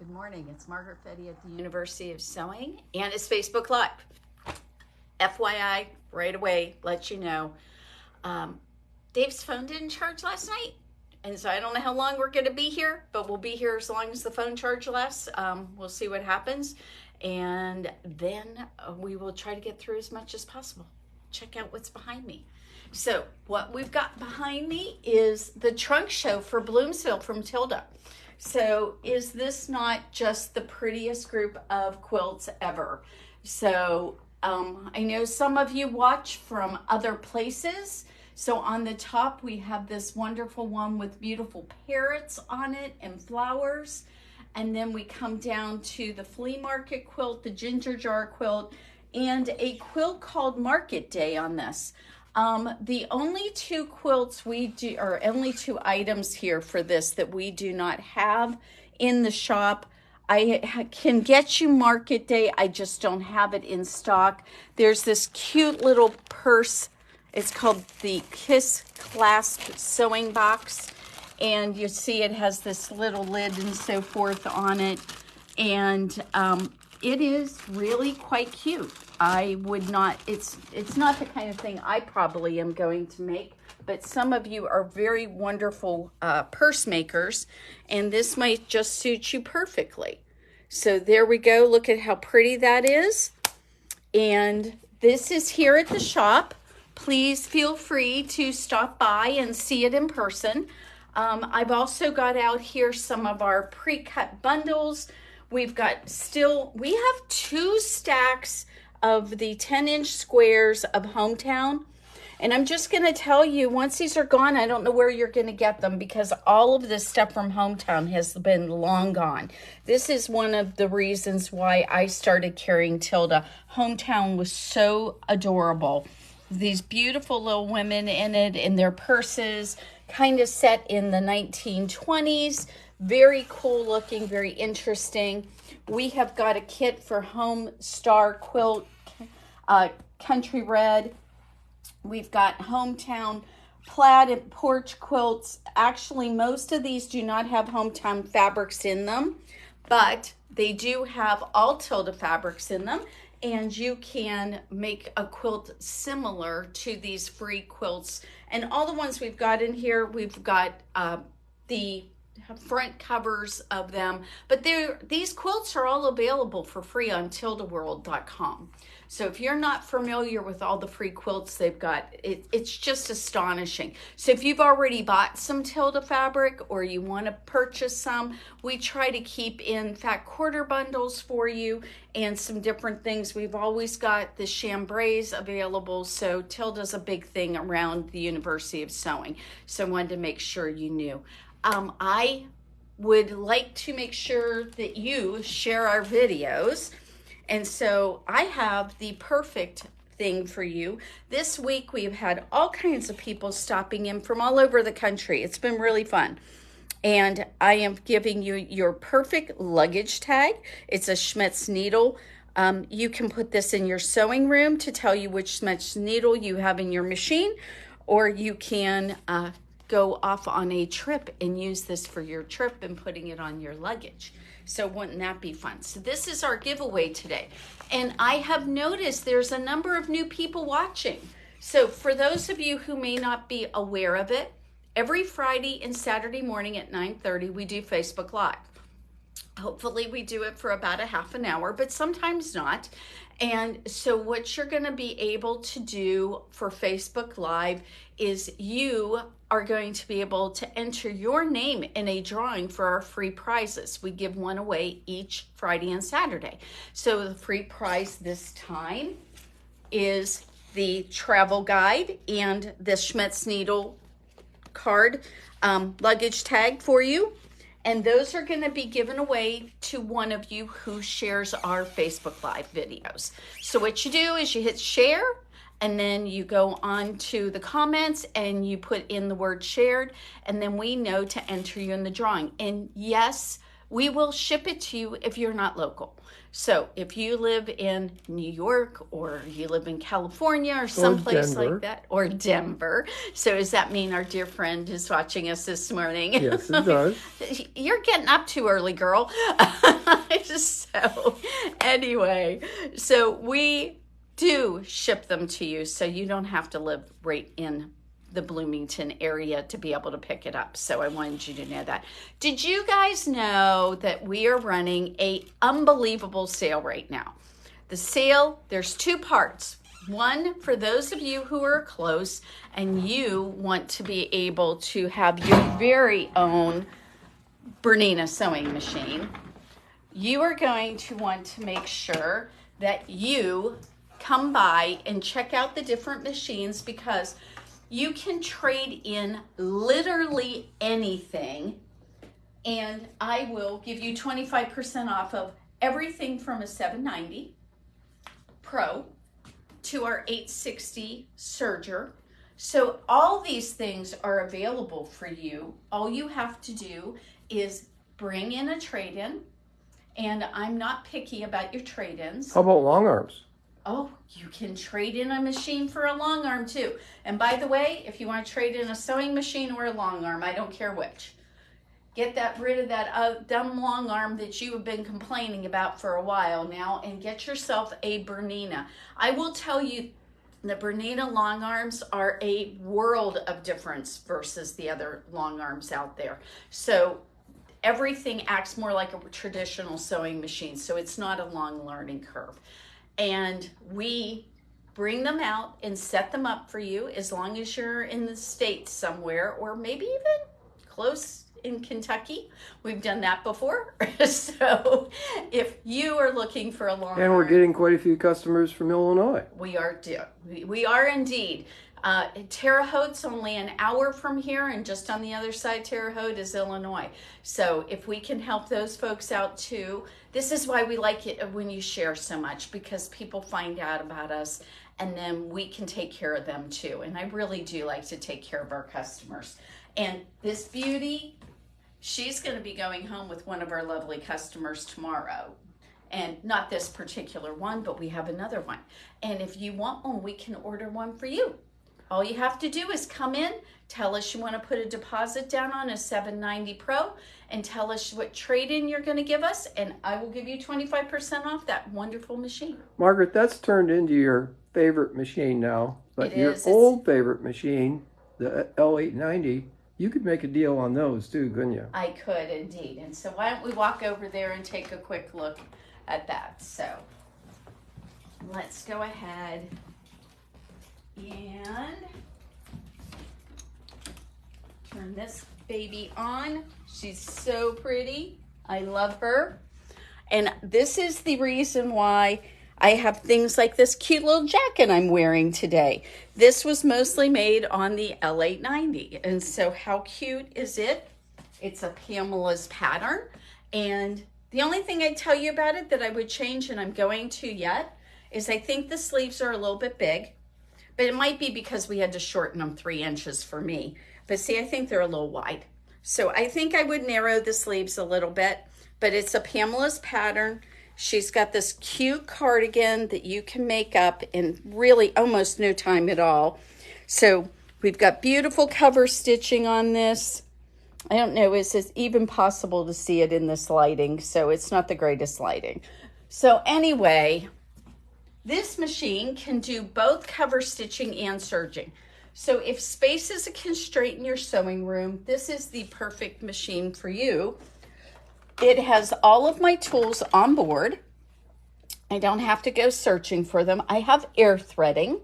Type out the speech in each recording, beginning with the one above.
Good morning. It's Margaret Fetty at the University of Sewing, and it's Facebook Live. FYI, right away, let you know. Dave's phone didn't charge last night, and so I don't know how long we're going to be here, but we'll be here as long as the phone charge lasts. We'll see what happens, and then we will try to get through as much as possible. Check out what's behind me. So what we've got behind me is the trunk show for Bloomsville from Tilda. So is this not just the prettiest group of quilts ever? So I know some of you watch from other places. So on the top, we have this wonderful one with beautiful parrots on it and flowers. And then we come down to the flea market quilt, the ginger jar quilt, and a quilt called Market Day on this. The only two quilts we do, or only two items here for this that we do not have in the shop. I can get you Market Day, I just don't have it in stock. There's this cute little purse. It's called the Kiss Clasp Sewing Box. And you see it has this little lid and so forth on it. And it is really quite cute. I would not, it's not the kind of thing I probably am going to make, but some of you are very wonderful purse makers, and this might just suit you perfectly. So there we go. Look at how pretty that is. And this is here at the shop. Please feel free to stop by and see it in person. I've also got out here some of our pre-cut bundles. We have 2 stacks of the 10-inch squares of Hometown. And I'm just going to tell you, once these are gone, I don't know where you're going to get them because all of this stuff from Hometown has been long gone. This is one of the reasons why I started carrying Tilda. Hometown was so adorable. These beautiful little women in it, in their purses, kind of set in the 1920s. Very cool looking, very interesting. We have got a kit for Home Star Quilt, Country Red. We've got Hometown plaid and porch quilts. Actually, most of these do not have Hometown fabrics in them, but they do have all Tilda fabrics in them. And you can make a quilt similar to these free quilts. And all the ones we've got in here, we've got the front covers of them, but these quilts are all available for free on tildaworld.com. So if you're not familiar with all the free quilts they've got, it's just astonishing. So if you've already bought some Tilda fabric or you want to purchase some, we try to keep in fact quarter bundles for you and some different things. We've always got the chambrays available. So Tilda's a big thing around the University of Sewing. So I wanted to make sure you knew. I would like to make sure that you share our videos. And so I have the perfect thing for you. This week we've had all kinds of people stopping in from all over the country. It's been really fun. And I am giving you your perfect luggage tag. It's a Schmetz needle. You can put this in your sewing room to tell you which Schmetz needle you have in your machine, or you can go off on a trip and use this for your trip and putting it on your luggage. So wouldn't that be fun? So this is our giveaway today. And I have noticed there's a number of new people watching. So for those of you who may not be aware of it, every Friday and Saturday morning at 9:30, we do Facebook Live. Hopefully we do it for about a half an hour, but sometimes not. And so what you're going to be able to do for Facebook Live is you are going to be able to enter your name in a drawing for our free prizes. We give one away each Friday and Saturday. So the free prize this time is the travel guide and the Schmetz needle card luggage tag for you. And those are going to be given away to one of you who shares our Facebook Live videos. So what you do is you hit share, and then you go on to the comments and you put in the word shared, and then we know to enter you in the drawing. And yes, we will ship it to you if you're not local. So if you live in New York or you live in California or someplace like that, or Denver. So does that mean our dear friend is watching us this morning? Yes, it does. You're getting up too early, girl. So anyway, so we do ship them to you, so you don't have to live right in the Bloomington area to be able to pick it up. So I wanted you to know that. Did you guys know that we are running a unbelievable sale right now? The sale, there's two parts. One, for those of you who are close and you want to be able to have your very own Bernina sewing machine, you are going to want to make sure that you come by and check out the different machines, because you can trade in literally anything, and I will give you 25% off of everything from a 790 Pro to our 860 Serger. So all these things are available for you. All you have to do is bring in a trade-in, and I'm not picky about your trade-ins. How about long arms? Oh, you can trade in a machine for a long arm too. And by the way, if you want to trade in a sewing machine or a long arm, I don't care which. Get rid of that dumb long arm that you have been complaining about for a while now, and get yourself a Bernina. I will tell you, the Bernina long arms are a world of difference versus the other long arms out there. So everything acts more like a traditional sewing machine, so it's not a long learning curve. And we bring them out and set them up for you as long as you're in the States somewhere, or maybe even close in Kentucky. We've done that before. So if you are looking for a long And we're getting quite a few customers from Illinois. We are indeed. Terre Haute's only an hour from here, and just on the other side, Terre Haute is Illinois. So if we can help those folks out too, this is why we like it when you share so much, because people find out about us and then we can take care of them too. And I really do like to take care of our customers. And this beauty, she's going to be going home with one of our lovely customers tomorrow. And not this particular one, but we have another one. And if you want one, we can order one for you. All you have to do is come in, tell us you want to put a deposit down on a 790 Pro, and tell us what trade-in you're going to give us, and I will give you 25% off that wonderful machine. Margaret, that's turned into your favorite machine now. But your old favorite machine, the L890, you could make a deal on those too, couldn't you? I could indeed. And so why don't we walk over there and take a quick look at that. So let's go ahead and turn this baby on. She's so pretty. I love her. And this is the reason why I have things like this cute little jacket I'm wearing today. This was mostly made on the L890. And so how cute is it? It's a Pamela's pattern. And the only thing I tell you about it that I would change, and I'm going to yet, is I think the sleeves are a little bit big. But it might be because we had to shorten them 3 inches for me. But see, I think they're a little wide. So I think I would narrow the sleeves a little bit. But it's a Pamela's pattern. She's got this cute cardigan that you can make up in really almost no time at all. So we've got beautiful cover stitching on this. I don't know, is it even possible to see it in this lighting? So it's not the greatest lighting. So anyway, this machine can do both cover stitching and serging. So if space is a constraint in your sewing room, this is the perfect machine for you. It has all of my tools on board. I don't have to go searching for them. I have air threading.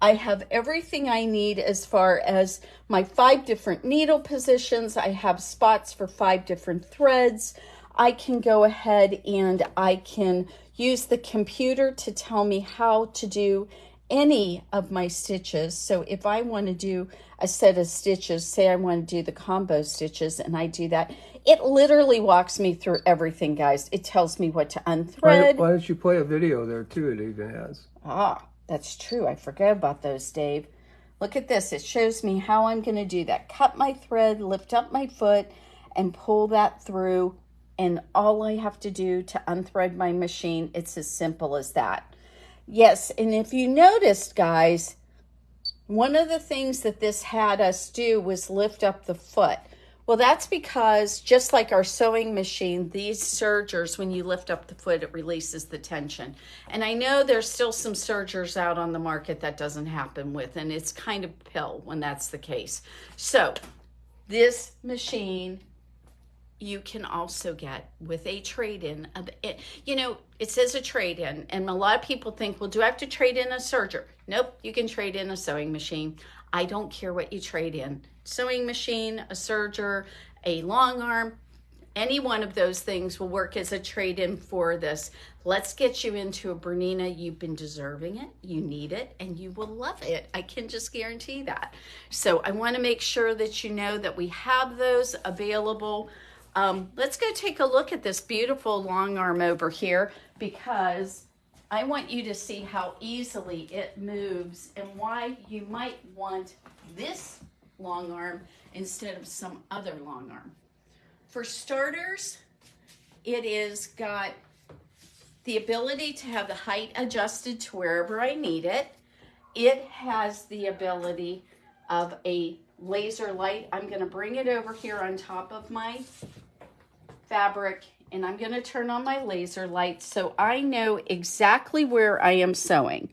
I have everything I need as far as my 5 different needle positions. I have spots for 5 different threads. I can go ahead and I can use the computer to tell me how to do any of my stitches. So if I want to do a set of stitches, say I want to do the combo stitches, and I do that, it literally walks me through everything, guys. It tells me what to unthread. Why don't you play a video there too? It even has. Ah, that's true. I forgot about those, Dave. Look at this. It shows me how I'm going to do that. Cut my thread, lift up my foot, and pull that through. And all I have to do to unthread my machine, it's as simple as that. Yes, and if you noticed, guys, one of the things that this had us do was lift up the foot. Well, that's because just like our sewing machine, these sergers, when you lift up the foot, it releases the tension. And I know there's still some sergers out on the market that doesn't happen with, and it's kind of pill when that's the case. So this machine you can also get with a trade-in. You know, it says a trade-in, and a lot of people think, well, do I have to trade in a serger? Nope, you can trade in a sewing machine. I don't care what you trade in. Sewing machine, a serger, a long arm, any one of those things will work as a trade-in for this. Let's get you into a Bernina. You've been deserving it, you need it, and you will love it. I can just guarantee that. So I want to make sure that you know that we have those available. Let's go take a look at this beautiful long arm over here, because I want you to see how easily it moves and why you might want this long arm instead of some other long arm. For starters, it is got the ability to have the height adjusted to wherever I need it. It has the ability of a laser light. I'm going to bring it over here on top of my fabric, and I'm going to turn on my laser light so I know exactly where I am sewing.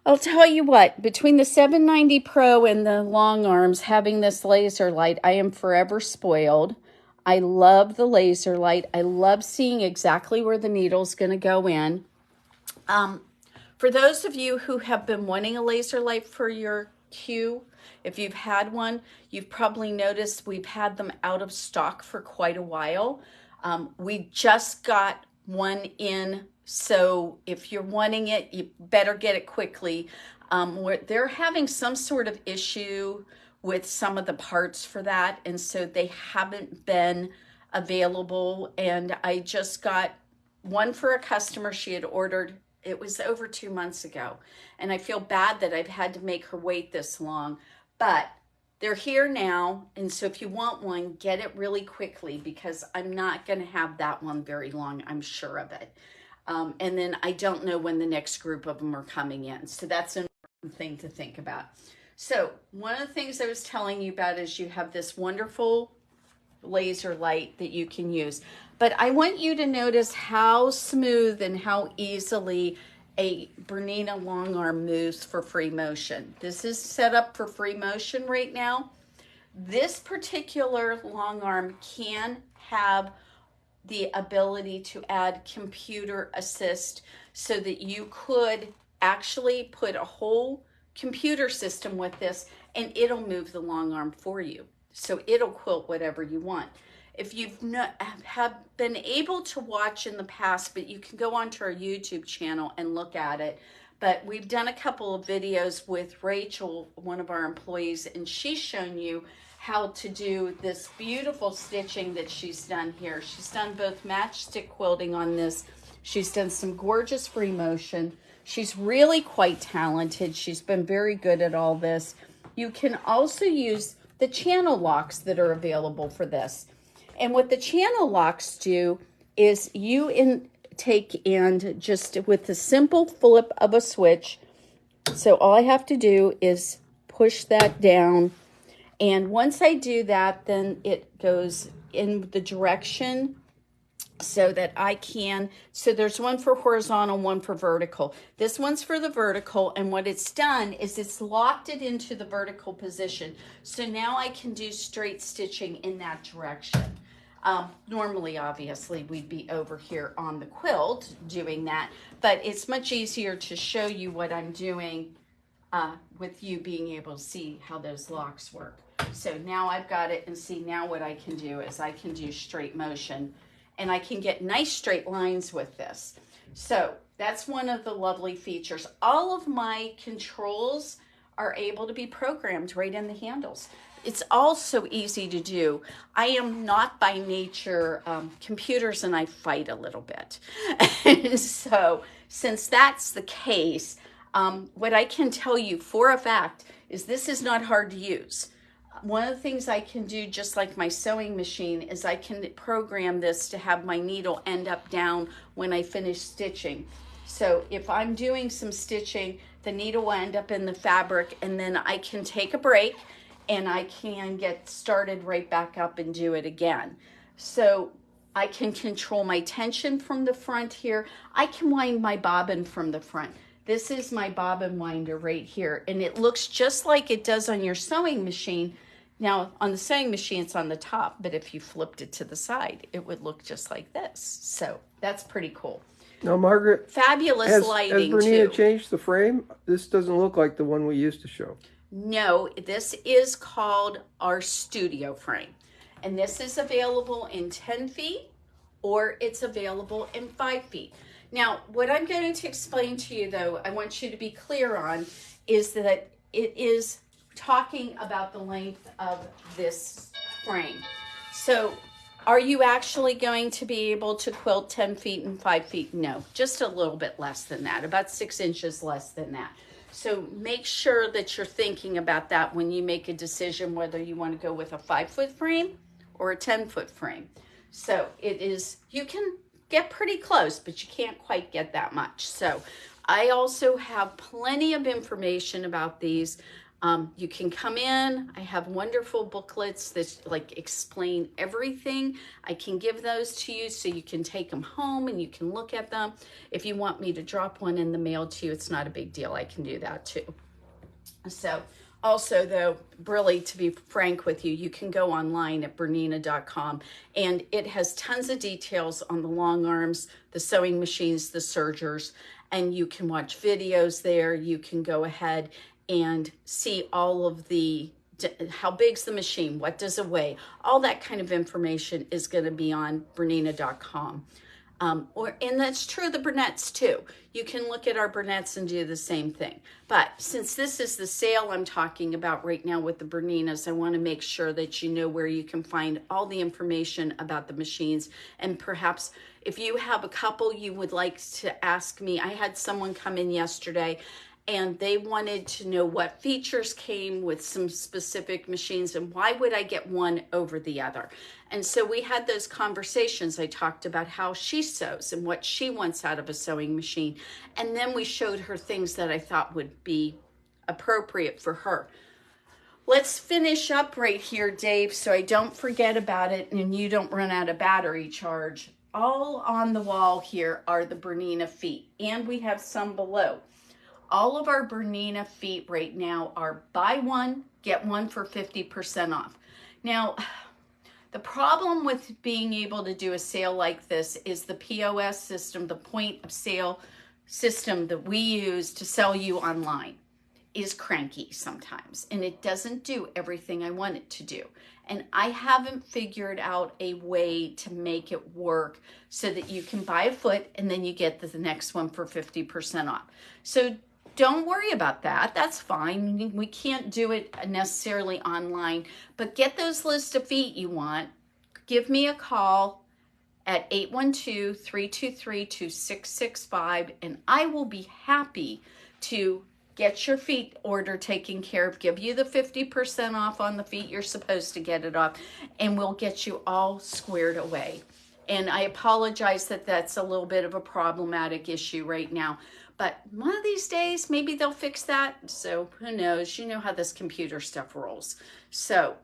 I'll tell you what, between the 790 Pro and the long arms having this laser light, I am forever spoiled. I love the laser light. I love seeing exactly where the needle's going to go in. For those of you who have been wanting a laser light for your queue, if you've had one, you've probably noticed we've had them out of stock for quite a while. We just got one in, so if you're wanting it, you better get it quickly. They're having some sort of issue with some of the parts for that, and so they haven't been available. And I just got one for a customer. She had ordered, it was over 2 months ago, and I feel bad that I've had to make her wait this long. But they're here now, and so if you want one, get it really quickly, because I'm not going to have that one very long, I'm sure of it. And then I don't know when the next group of them are coming in, so that's an important thing to think about. So one of the things I was telling you about is you have this wonderful laser light that you can use. But I want you to notice how smooth and how easily a Bernina long arm moves for free motion. This is set up for free motion right now. This particular long arm can have the ability to add computer assist, so that you could actually put a whole computer system with this and it'll move the long arm for you. So it'll quilt whatever you want. If you've not have been able to watch in the past, but you can go onto our YouTube channel and look at it. But we've done a couple of videos with Rachel, one of our employees, and she's shown you how to do this beautiful stitching that she's done here. She's done both matchstick quilting on this. She's done some gorgeous free motion. She's really quite talented. She's been very good at all this. You can also use the channel locks that are available for this. And what the channel locks do is you take and just with the simple flip of a switch. So all I have to do is push that down. And once I do that, then it goes in the direction so that I can, so there's one for horizontal, one for vertical. This one's for the vertical, and what it's done is it's locked it into the vertical position. So now I can do straight stitching in that direction. Normally, obviously, we'd be over here on the quilt doing that, but it's much easier to show you what I'm doing with you being able to see how those locks work. So now I've got it, and see, now what I can do is I can do straight motion, and I can get nice straight lines with this. So that's one of the lovely features. All of my controls are able to be programmed right in the handles. It's all so easy to do. I am not by nature, computers and I fight a little bit. And so since that's the case, what I can tell you for a fact is this is not hard to use. One of the things I can do, just like my sewing machine, is I can program this to have my needle end up down when I finish stitching. So if I'm doing some stitching, the needle will end up in the fabric, and then I can take a break and I can get started right back up and do it again. So I can control my tension from the front here. I can wind my bobbin from the front. This is my bobbin winder right here, and it looks just like it does on your sewing machine. Now, on the sewing machine, it's on the top, but if you flipped it to the side, it would look just like this. So that's pretty cool. Now, Margaret, fabulous lighting has Bernina too. changed the frame? This doesn't look like the one we used to show. No, this is called our studio frame. And this is available in 10 feet or it's available in 5 feet. Now, what I'm going to explain to you, though, I want you to be clear on, is that it is talking about the length of this frame. So are you actually going to be able to quilt 10 feet and 5 feet? No, just a little bit less than that, about 6 inches less than that. So make sure that you're thinking about that when you make a decision whether you want to go with a 5-foot frame or a 10-foot frame. So it is, you can get pretty close, but you can't quite get that much. So I also have plenty of information about these. You can come in. I have wonderful booklets that like explain everything. I can give those to you so you can take them home and you can look at them. If you want me to drop one in the mail to you, it's not a big deal. I can do that too. So also, though, really, to be frank with you, you can go online at Bernina.com, and it has tons of details on the long arms, the sewing machines, the sergers, and you can watch videos there. You can go ahead and see all of the, how big's the machine, what does it weigh, all that kind of information is going to be on Bernina.com. And that's true of the Bernettes too. You can look at our Bernettes and do the same thing. But since this is the sale I'm talking about right now with the Berninas, I want to make sure that you know where you can find all the information about the machines. And perhaps if you have a couple you would like to ask me. I had someone come in yesterday and they wanted to know what features came with some specific machines and why would I get one over the other. And so we had those conversations. I talked about how she sews and what she wants out of a sewing machine. And then we showed her things that I thought would be appropriate for her. Let's finish up right here, Dave, so I don't forget about it and you don't run out of battery charge. All on the wall here are the Bernina feet, and we have some below. All of our Bernina feet right now are buy one, get one for 50% off. Now, the problem with being able to do a sale like this is the POS system, the point of sale system that we use to sell you online is cranky sometimes, and it doesn't do everything I want it to do. And I haven't figured out a way to make it work so that you can buy a foot and then you get the next one for 50% off. So don't worry about that. That's fine. We can't do it necessarily online, but get those list of feet you want. Give me a call at 812-323-2665, and I will be happy to get your feet order taken care of, give you the 50% off on the feet you're supposed to get it off, and we'll get you all squared away. And I apologize that that's a little bit of a problematic issue right now. But one of these days, maybe they'll fix that. So who knows? You know how this computer stuff rolls. So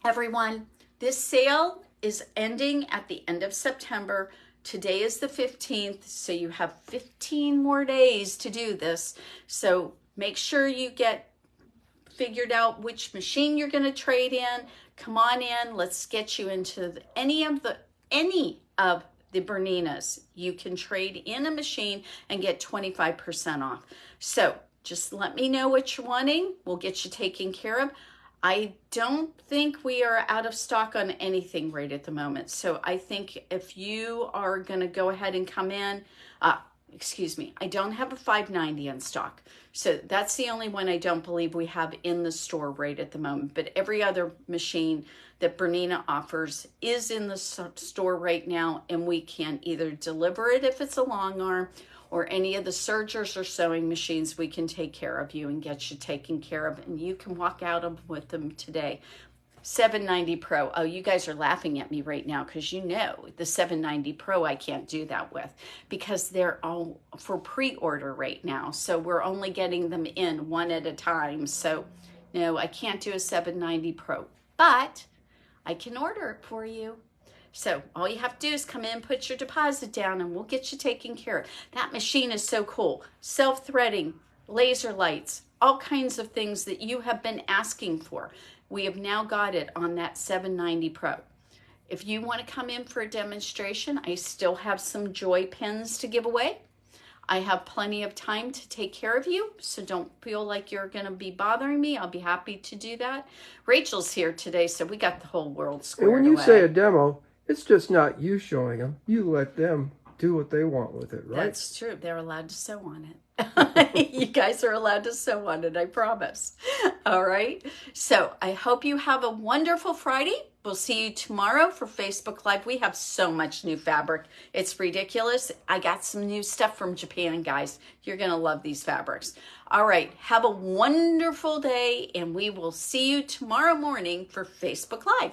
everyone, this sale is ending at the end of September. Today is the 15th, so you have 15 more days to do this. So make sure you get figured out which machine you're going to trade in. Come on in. Let's get you into any of the Berninas. You can trade in a machine and get 25% off. So just let me know what you're wanting. We'll get you taken care of. I don't think we are out of stock on anything right at the moment. So I think if you are going to go ahead and come in, excuse me, I don't have a 590 in stock. So that's the only one I don't believe we have in the store right at the moment. But every other machine that Bernina offers is in the store right now, and we can either deliver it if it's a long arm, or any of the sergers or sewing machines, we can take care of you and get you taken care of, and you can walk out with them today. 790 Pro. Oh, you guys are laughing at me right now because you know the 790 Pro I can't do that with because they're all for pre-order right now. So we're only getting them in one at a time. So No, I can't do a 790 Pro, but I can order it for you. So all you have to do is come in, put your deposit down, and we'll get you taken care of. That machine is so cool. Self-threading, laser lights, all kinds of things that you have been asking for. We have now got it on that 790 Pro. If you want to come in for a demonstration, I still have some Joy pens to give away. I have plenty of time to take care of you, so don't feel like you're going to be bothering me. I'll be happy to do that. Rachel's here today, so we got the whole world squared away. And when you say a demo, it's just not you showing them. You let them do what they want with it, right? That's true. They're allowed to sew on it. You guys are allowed to sew on it, I promise. All right. So I hope you have a wonderful Friday. We'll see you tomorrow for Facebook Live. We have so much new fabric. It's ridiculous. I got some new stuff from Japan, guys. You're going to love these fabrics. All right. Have a wonderful day, and we will see you tomorrow morning for Facebook Live.